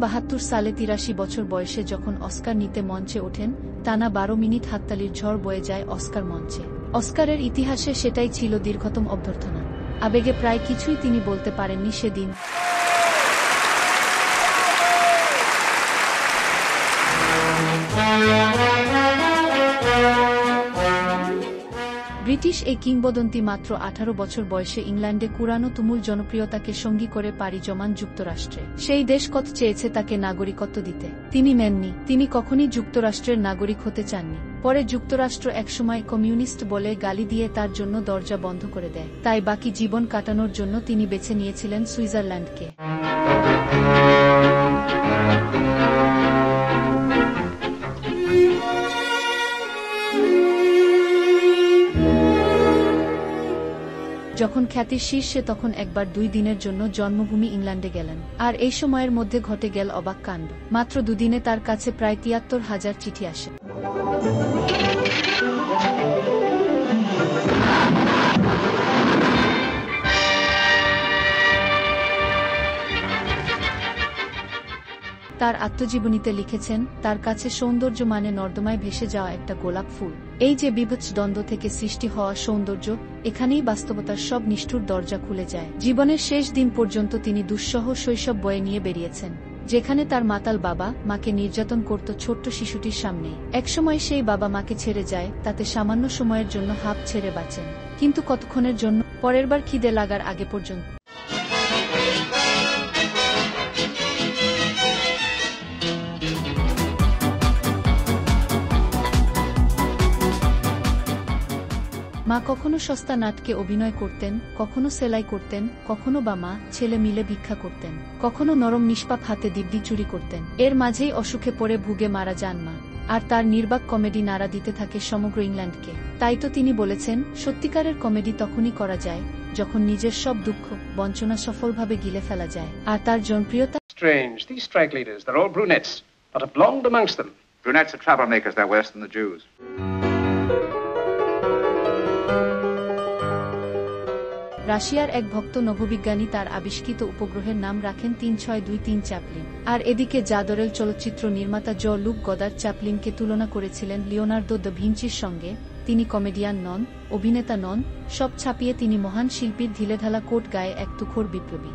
1972 সালে 83 বছর বয়সে যখন অস্কার নিতে মঞ্চে ওঠেন, টানা 12 মিনিট হাততালির ঝড় বয়ে যায় অস্কার মঞ্চে। অস্কারের ইতিহাসে সেটাই ছিল দীর্ঘতম অভ্যর্থনা। আবেগে প্রায় কিছুই তিনি বলতে পারেননি সেদিন। ব্রিটিশ এই কিংবদন্তি মাত্র 18 বছর বয়সে ইংল্যান্ডে কুড়ানো তুমুল জনপ্রিয়তাকে সঙ্গী করে পাড়ি জমান যুক্তরাষ্ট্রে। সেই দেশ কত চেয়েছে তাকে নাগরিকত্ব দিতে, তিনি নেননি। তিনি কখনই যুক্তরাষ্ট্রের নাগরিক হতে চাননি। পরে যুক্তরাষ্ট্র একসময় কমিউনিস্ট বলে গালি দিয়ে তার জন্য দরজা বন্ধ করে দেয়। তাই বাকি জীবন কাটানোর জন্য তিনি বেছে নিয়েছিলেন সুইজারল্যান্ডকে। যখন খ্যাতির শীর্ষে তখন একবার 2 দিনের জন্য জন্মভূমি ইংল্যান্ডে গেলেন। আর এই সময়ের মধ্যে ঘটে গেল অবাক কাণ্ড। মাত্র 2 দিনে তার কাছে প্রায় 73,000 চিঠি আসে। তার আত্মজীবনীতে লিখেছেন, তার কাছে সৌন্দর্য মানে নর্দমায় ভেসে যাওয়া একটা গোলাপ ফুল। এই যে বিভৎস দ্বন্দ্ব থেকে সৃষ্টি হওয়া সৌন্দর্য, এখানেই বাস্তবতার সব নিষ্ঠুর দরজা খুলে যায়। জীবনের শেষ দিন পর্যন্ত তিনি দুঃসহ শৈশব বয়ে নিয়ে বেরিয়েছেন, যেখানে তার মাতাল বাবা মাকে নির্যাতন করত ছোট্ট শিশুটির সামনেই। একসময় সেই বাবা মাকে ছেড়ে যায়, তাতে সামান্য সময়ের জন্য হাঁপ ছেড়ে বাঁচেন, কিন্তু কতক্ষণের জন্য? পরের বার খিদে লাগার আগে পর্যন্ত। মা কখনো সস্তা নাটকে অভিনয় করতেন, কখনো সেলাই করতেন, কখনো বা মা ছেলে মিলে ভিক্ষা করতেন, কখনো নরম নিষ্পাপ হাতে দিব্যি চুরি করতেন। এর মাঝেই অসুখে পড়ে ভুগে মারা যান মা। আর তার নির্বাক কমেডি নাড়া দিতে থাকে সমগ্র ইংল্যান্ডকে। তাই তো তিনি বলেছেন, সত্যিকারের কমেডি তখনই করা যায় যখন নিজের সব দুঃখ বঞ্চনা সফলভাবে গিলে ফেলা যায়। আর তার জনপ্রিয়তা। Strange, these strike leaders, they're all brunettes, but a blonde amongst them. Brunettes are troublemakers, they're worse than the Jews. রাশিয়ার এক ভক্ত নভোবিজ্ঞানী তার আবিষ্কৃত উপগ্রহের নাম রাখেন 3623 চ্যাপলিন। আর এদিকে জাদরেল চলচ্চিত্র নির্মাতা লুক গদার্ড চ্যাপলিনকে তুলনা করেছিলেন লিওনার্দো দ্য ভিঞ্চির সঙ্গে। তিনি কমেডিয়ান নন, অভিনেতা নন, সব ছাপিয়ে তিনি মহান শিল্পীর ঢিলেঢালা কোট গায়ে এক তুখোড় বিপ্লবী।